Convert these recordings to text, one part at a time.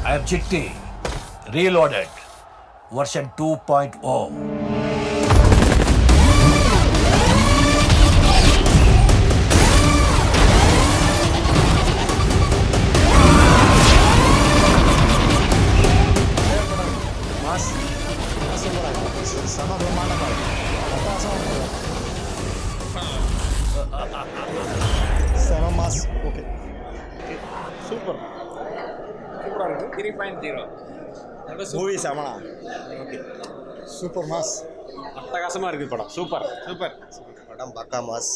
I am Chitti, reloaded, version 2.0. Mass சூப்பராக இருக்கும் செம பிரம்மாண்டமாக இருக்கும் அட்டாசம் செம மாஸ் ஓகே சூப்பர் சூப்பராக இருக்குது 3.0 மூவி செமனா ஓகே சூப்பர் மாஸ் அட்டகாசமாக இருக்குது படம் சூப்பர் சூப்பர் படம் பக்கா மாஸ்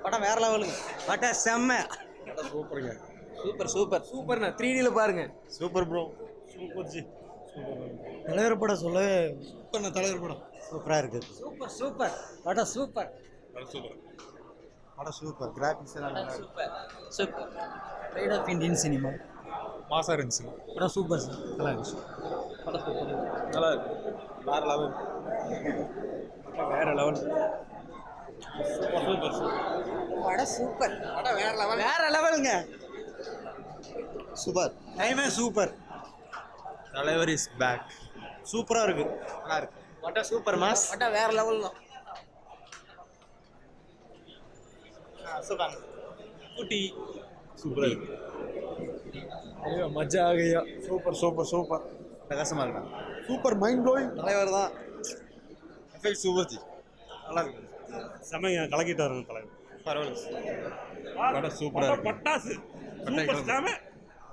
படம் வேற லெவலுங்க படம் செம்ம படம் சூப்பருங்க சூப்பர் சூப்பர்ண்ணா 3Dல பாருங்க சூப்பர் ப்ரோ சூப்பர் ஜி தலைவர் படம் சொல்லவே சூப்பர்ண்ணா தலைவர் படம் சூப்பராக இருக்குது சூப்பர் படம் சூப்பர் படம் சூப்பர் கிராஃபிக்ஸ் எல்லாம் super pride of Indian cinema மாசாக இருந்துச்சு படம் சூப்பர் சார் நல்லா இருந்துச்சு படம் சூப்பர் நல்லா இருக்கு வேற லெவல் வேற லெவல் சூப்பர் படம் சூப்பர் படம் வேற லெவலுங்க சூப்பர் டைமே சூப்பர் தலைவர் இஸ் பேக் சூப்பராக இருக்கு நல்லா இருக்கு படம் சூப்பர் மாஸ் படம் வேற லெவல் தான் சூப்பர் குட்டி சூப்பர் ஐயோ மஜா ஆகையா சூப்பர் சூப்பர் சூப்பர் பிரகாசமாக இருக்கான் சூப்பர் மைண்ட் ப்ளோயிங் தலைவர் தான் எஃபெக்ட் சூப்பர் ஜி நல்லா இருக்கு செமையா கலக்கிட்டாருங்க தலைவர் பரவாயில்ல படம் சூப்பராக இருக்கு பட்டாசு சூப்பர் செம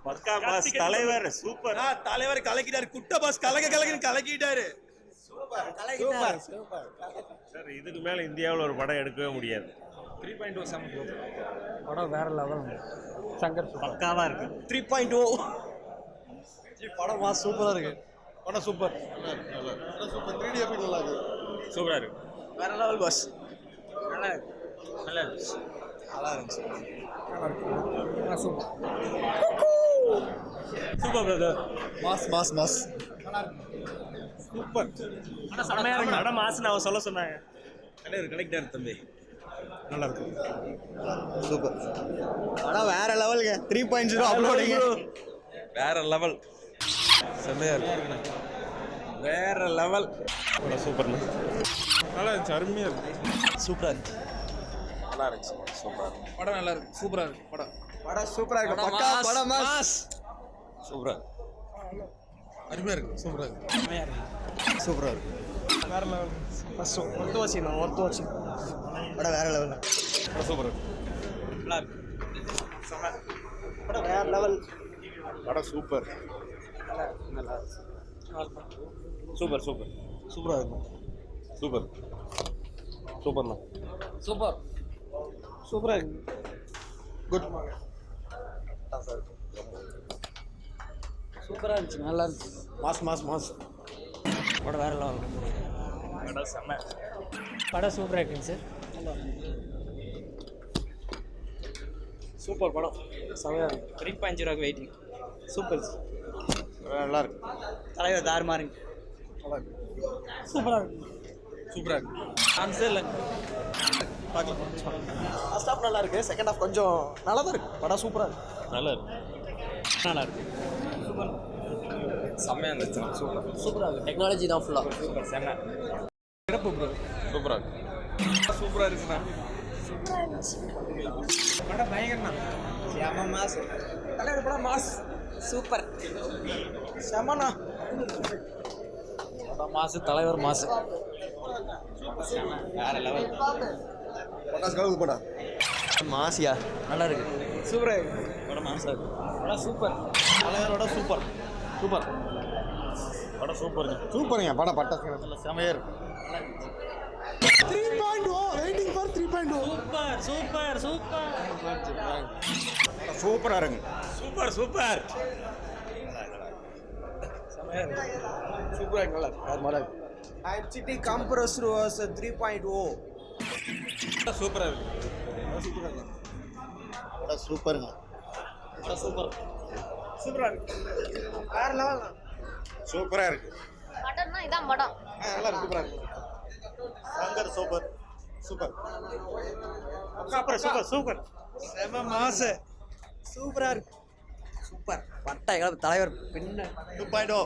பக்கா மாஸ் தலைவர் சூப்பர் தலைவர் கலக்கிட்டாரு குட்ட பாஸ் கலக்கிட்டாரு சூப்பர் சார் இதுக்கு மேலே இந்தியாவில் ஒரு படம் எடுக்கவே முடியாது 3.2 செம படம் வேற லெவல் சங்கர் பக்காவாக இருக்கு 3.0 படம் மாஸ் சூப்பரா இருக்கு படம் சூப்பர் சூப்பர் 3D எஃபெக்ட் நல்லா இருக்கு சூப்பராக இருக்கு வேற லெவல் பாஸ் நல்லா இருக்கு நல்லா இருந்துச்சு super super brother mass mass mass super ஆனால் செம்மையாக இருக்கு படம் மாசுன்னு அவன் சொல்ல சொன்னாங்க தலைவர் கலெக்டர் தம்பி நல்லா இருக்கு சூப்பர் படம் வேற லெவலுங்க 3.0 அப்லோடிங் வேற லெவல் செம்மையாக இருக்கு வேற லெவல் படம் சூப்பர்ண்ணா நல்லா இருந்துச்சு அருமையாக இருக்கு சூப்பரா இருக்கு நல்லா இருந்துச்சு சூப்பர் படம் நல்லா இருக்கு சூப்பராக இருக்கு படம் படம் சூப்பரா இருக்கு பக்கா படம் மாஸ் சூப்பராக அருமையாக இருக்கு சூப்பராக இருக்கு சூப்பராக இருக்கு வேற லெவல் ஃபர்ஸ்ட் ஒர்த்து வச்சு படம் வேற லெவல் படம் சூப்பர் நல்லா இருக்கு படம் வேற லெவல் படம் சூப்பர் நல்லா சூப்பர் சூப்பர் சூப்பரா இருக்கும் சூப்பர் சூப்பர்ண்ணா சூப்பர் சூப்பரா இருக்கு குட் சூப்பரா இருந்துச்சு நல்லா இருந்துச்சு மாஸ் மாஸ் மாஸ் படம் வேற லெவல் படம் செம்ம படம் சூப்பராக இருக்குங்க சார் சூப்பர் படம் செமையாக இருக்கு 3.0 வெயிட்டிங் சூப்பர் நல்லா இருக்கு தலைவர் தார் மாறுங்க நல்லா இருக்கு சூப்பராக இருக்கு சூப்பராக இருக்கு சான்ஸே இல்லை பார்க்கலாம் ஃபர்ஸ்ட் ஹாஃப் நல்லா இருக்கு செகண்ட் ஹாஃப் கொஞ்சம் நல்லா தான் இருக்கு படம் சூப்பராக இருக்கு நல்லா இருக்கு நல்லா இருக்கு சூப்பர் செம்மையாக இருந்துச்சு சூப்பர் சூப்பராக இருக்கு டெக்னாலஜி தான் ஃபுல்லாக சூப்பர் செம்ம சிறப்பு ப்ரோ சூப்பராக இருக்கு சூப்பராக இருக்குண்ணா படம் பயங்கரண்ணா செம மாஸ் தலைவர் படம் மாஸ் சூப்பர் செமண்ணா படம் மாசு தலைவர் மாசு வேற லெவல் பட்டாசு கலந்து போடா மாசியா நல்லா இருக்கு சூப்பரா இருக்கு படம் மாசா இருக்கு படம் சூப்பர் தலைவரோட சூப்பர் சூப்பர் படம் சூப்பருங்க சூப்பருங்க படம் பட்டாசு செமையா இருக்கு 3.0 waiting for 3.0 super super super சூப்பராக இருக்கு சூப்பர் சூப்பர் செமையா இருக்கு சூப்பரா இருக்கு நல்லா இருக்கு வேற மாதிரி இருக்கு IMCT compressor was 3.0. சூப்பராக இருக்கு படம் சூப்பருங்க சூப்பர் சூப்பரா இருக்கு வேற லெவல் சூப்பராக இருக்கு படம்னா இதான் படம். நல்லா இருக்கு சூப்பராக இருக்கு Shankar super super super super super செம மாசு சூப்பரா இருக்கு சூப்பர் பட்டை தலைவர் பின்ன 2.0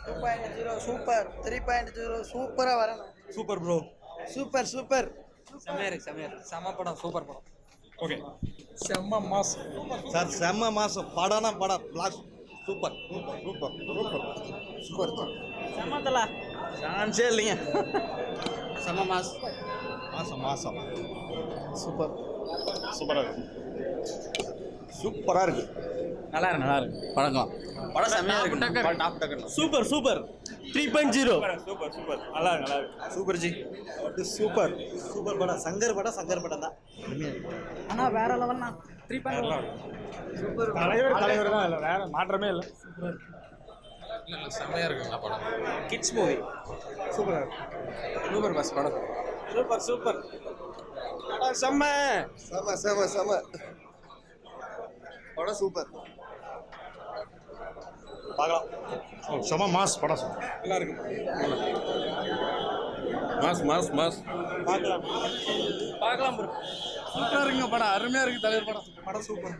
2.0 சூப்பர் 3.0 சூப்பரா வரணும் சூப்பர் ப்ரோ சூப்பர் சூப்பர் செம்மையா இருக்கு செம்ம படம் சூப்பர் படம் ஓகே செம்ம மாஸ் சார் செம்ம மாசம் படம்னா படம் பிளாஸ் சூப்பர் சூப்பர் சூப்பர் சூப்பர் செம்மத்தலா சான்ஸே இல்லைங்க செம்ம மாஸ் மாசம் சூப்பர் சூப்பராக இருக்கு சூப்பராக இருக்கு நல்லா இருக்கு படம் செம்மையா இருக்கு டாப் டக்கர் சூப்பர் 3.0 சூப்பர் நல்லா இருக்கு சூப்பர் ஜி சூப்பர் சூப்பர் படம் சங்கர் படம் தான் ஆனா வேற லெவல்னா 3.0 தலைவர் தான் இல்லை வேற மாற்றமே இல்லை செம்மையா இருக்குங்களா படம் கிட்ஸ் மூவி சூப்பர் பஸ் படம் சூப்பர் படம் செம படம் சூப்பர் பார்க்கலாம் செம மாஸ் படம் நல்லா இருக்கு மாஸ் பார்க்கலாம் ப்ரோ சூப்பராக இருக்குங்க படம் அருமையாக இருக்கு தலைவர் படம் சூப்பர்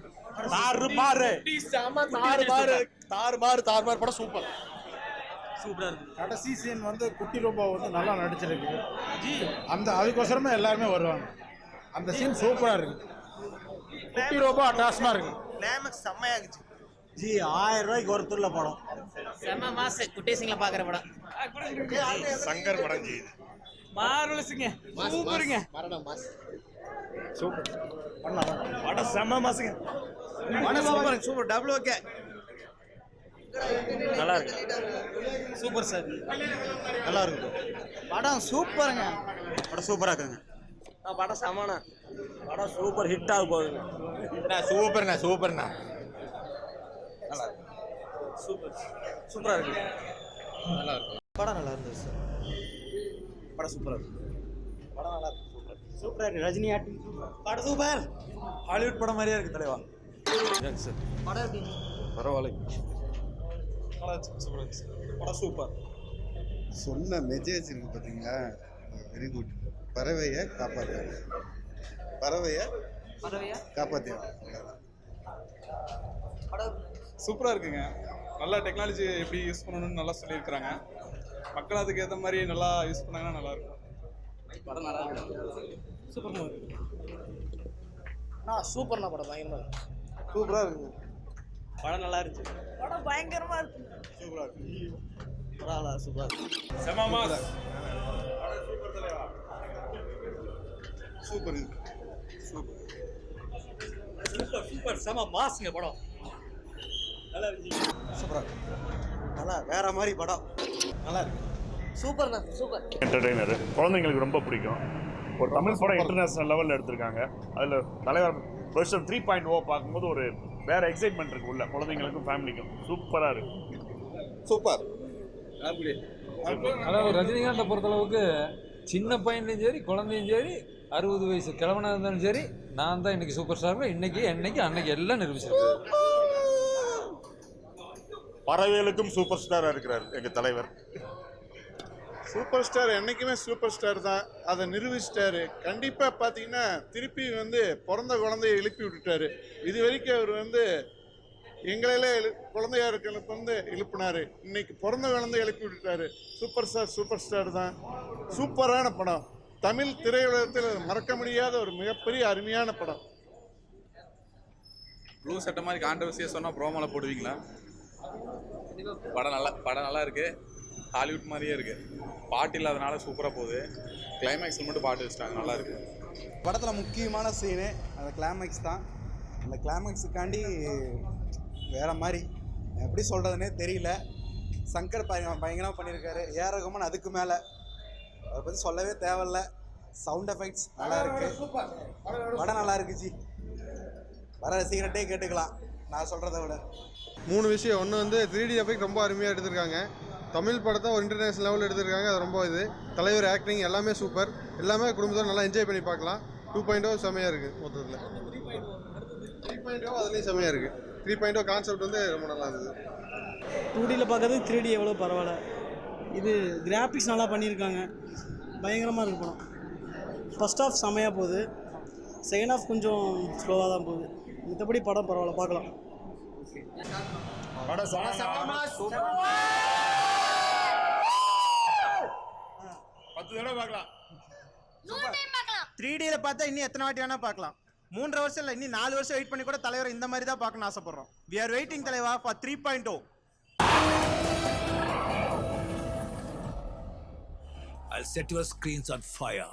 தாறு படம் சூப்பர் சூப்பரா இருக்கு கடைசி சீன் வந்து குட்டி ரோபோ வந்து நல்லா நடிச்சிருக்கு அந்த அதுக்கோசரமே எல்லாருமே வருவாங்க அந்த சீன் சூப்பரா இருக்கு குட்டி ரோபோ அட்டாசமா இருக்கு கிளைமேக்ஸ் செம்மையா இருந்துச்சு ஜி 1000 ரூபாய்க்கு ஒருத்தர்ல படம் செம்ம மாஸ் குட்டேசிங்கள பாக்குற படம் சங்கர் படம் ஜி மார்வெலஸ்ங்க சூப்பருங்க படம் செம்ம மாசுங்க படம் சூப்பர் டபுள் ஓகே நல்லா இருக்கு சூப்பர் சார் நல்லா இருக்கு படம் சூப்பருங்க படம் சூப்பராக இருக்குங்க படம் செம்மண்ணா படம் சூப்பர் ஹிட் ஆக போகுதுங்க சூப்பர்ண்ணா நல்லா இருக்கு சூப்பரா இருக்கு நல்லா இருக்கு படம் நல்லா இருந்தது சார் படம் சூப்பராக இருக்கு படம் நல்லா இருக்கு சூப்பராக இருக்கு ரஜினி ஆக்டிங் படம் சூப்பர் ஹாலிவுட் படம் மாதிரியே இருக்கு தலைவா சார் படம் எப்படி பரவாயில்ல படம் சூப்பர் சொன்ன மெசேஜ் இருக்கு பார்த்தீங்களா வெரி குட் பறவையை காப்பாற்ற பறவையா படம் சூப்பராக இருக்குங்க நல்லா டெக்னாலஜி எப்படி யூஸ் பண்ணணும்னு நல்லா சொல்லியிருக்கிறாங்க மக்கள் அதுக்கு ஏற்ற மாதிரி நல்லா யூஸ் பண்ணாங்கன்னா நல்லா இருக்கும் படம் நல்லா இருக்கு சூப்பர் மூவி சூப்பர்ண்ணா படம் பயங்கரமா இருக்கு சூப்பராக இருக்குங்க படம் நல்லா இருந்துச்சு படம் பயங்கரமா இருக்கு சூப்பராக இருக்கு படம் நல்லா சூப்பராக இருக்கு செம்ம மாஸ் சூப்பர் சூப்பர் செம மாஸ்ங்க படம் சூப்பராக இருக்கு நல்லா வேற மாதிரி படம் நல்லா இருக்கு சூப்பர்ண்ணா சூப்பர் என்டர்டெய்னர் குழந்தைங்களுக்கு ரொம்ப பிடிக்கும் ஒரு தமிழ் படம் இன்டர்நேஷனல் லெவலில் எடுத்திருக்காங்க அதில் தலைவர் வெர்ஷன் 3.0 பார்க்கும்போது ஒரு வேற எக்ஸைட்மெண்ட் இருக்கு உள்ள குழந்தைங்களுக்கும் ஃபேமிலிக்கும் சூப்பராக இருக்கு சூப்பர் அதாவது ரஜினிகாந்தை பொறுத்தளவுக்கு சின்ன பையன்லையும் சரி குழந்தையும் சரி 60 வயசு கிழவனாக இருந்தாலும் சரி நான் தான் இன்னைக்கு சூப்பர் ஸ்டார் இன்னைக்கு அன்னைக்கு எல்லாம் நிரூபிச்சிருக்கு பறவைகளுக்கும் சூப்பர் ஸ்டாராக இருக்கிறார் எங்கள் தலைவர் சூப்பர் ஸ்டார் என்னைக்குமே சூப்பர் ஸ்டார் தான் அதை நிரூபிச்சிட்டாரு கண்டிப்பாக பார்த்தீங்கன்னா திருப்பி வந்து பிறந்த குழந்தைய எழுப்பி விட்டுட்டாரு இது வரைக்கும் அவர் வந்து எங்களையிலே குழந்தையா இருக்கிறப்ப வந்து எழுப்பினாரு இன்னைக்கு பிறந்த குழந்தைய எழுப்பி விட்டுட்டாரு சூப்பர் ஸ்டார் தான் சூப்பரான படம் தமிழ் திரையுலகத்தில் மறக்க முடியாத ஒரு மிகப்பெரிய அருமையான படம் ப்ளூ சட்டை மாதிரி கான்ட்ரவர்சியாக சொன்னால் ப்ரோமோல போடுவீங்களா படம் நல்லா இருக்கு ஹாலிவுட் மாதிரியே இருக்கு பாட்டு இல்லாதனால சூப்பராக போகுது கிளைமேக்ஸில் மட்டும் பாட்டு வச்சுட்டாங்க நல்லா இருக்கு படத்தில் முக்கியமான சீனு அந்த கிளைமேக்ஸ் தான் அந்த கிளைமேக்ஸுக்காண்டி வேறு மாதிரி எப்படி சொல்கிறதுனே தெரியல சங்கர் பயங்கரமாக பண்ணியிருக்காரு ஏஆர் ரகுமான் அதுக்கு மேலே அதை பற்றி சொல்லவே தேவையில்ல சவுண்ட் எஃபெக்ட்ஸ் நல்லா இருக்குது படம் நல்லா இருக்கு ஜி வர ரசிகர்கிட்டே கேட்டுக்கலாம் நான் சொல்கிறத விட 3 விஷயம் ஒன்று வந்து 3D எஃபெக்ட் ரொம்ப அருமையாக எடுத்திருக்காங்க தமிழ் படத்தை ஒரு இன்டர்நேஷனல் லெவலில் எடுத்திருக்காங்க அது ரொம்ப தலைவர் ஆக்டிங் எல்லாமே சூப்பர் எல்லாமே குடும்பத்தோடு நல்லா என்ஜாய் பண்ணி பார்க்கலாம் 2.0 செம்மையாக இருக்குது மொத்தத்தில் 3.0 அதுலேயும் செம்மையாக இருக்குது 3.0 கான்செப்ட் வந்து ரொம்ப நல்லா இருந்தது 2Dயில் பார்க்கறது 3D எவ்வளோ பரவாயில்ல இது கிராஃபிக்ஸ் நல்லா பண்ணியிருக்காங்க பயங்கரமாக இருக்கு படம் ஃபர்ஸ்ட் ஹாஃப் செம்மையாக போகுது செகண்ட் ஹாஃப் கொஞ்சம் ஸ்லோவாக தான் போகுது மற்றபடி படம் பரவாயில்ல பார்க்கலாம் பத்து தடவை பார்க்கலாம். 3Dல பார்த்தா இன்னும் எத்தனை வாட்டி வேணா பார்க்கலாம். 3 வருஷம் இல்லை, இன்னும் 4 வருஷம் வெயிட் பண்ணி கூட தலைவரை இந்த மாதிரி தான் பார்க்கணும்னு ஆசைப்படுறோம். We are waiting தலைவா for 3.0. I'll set your screens on fire.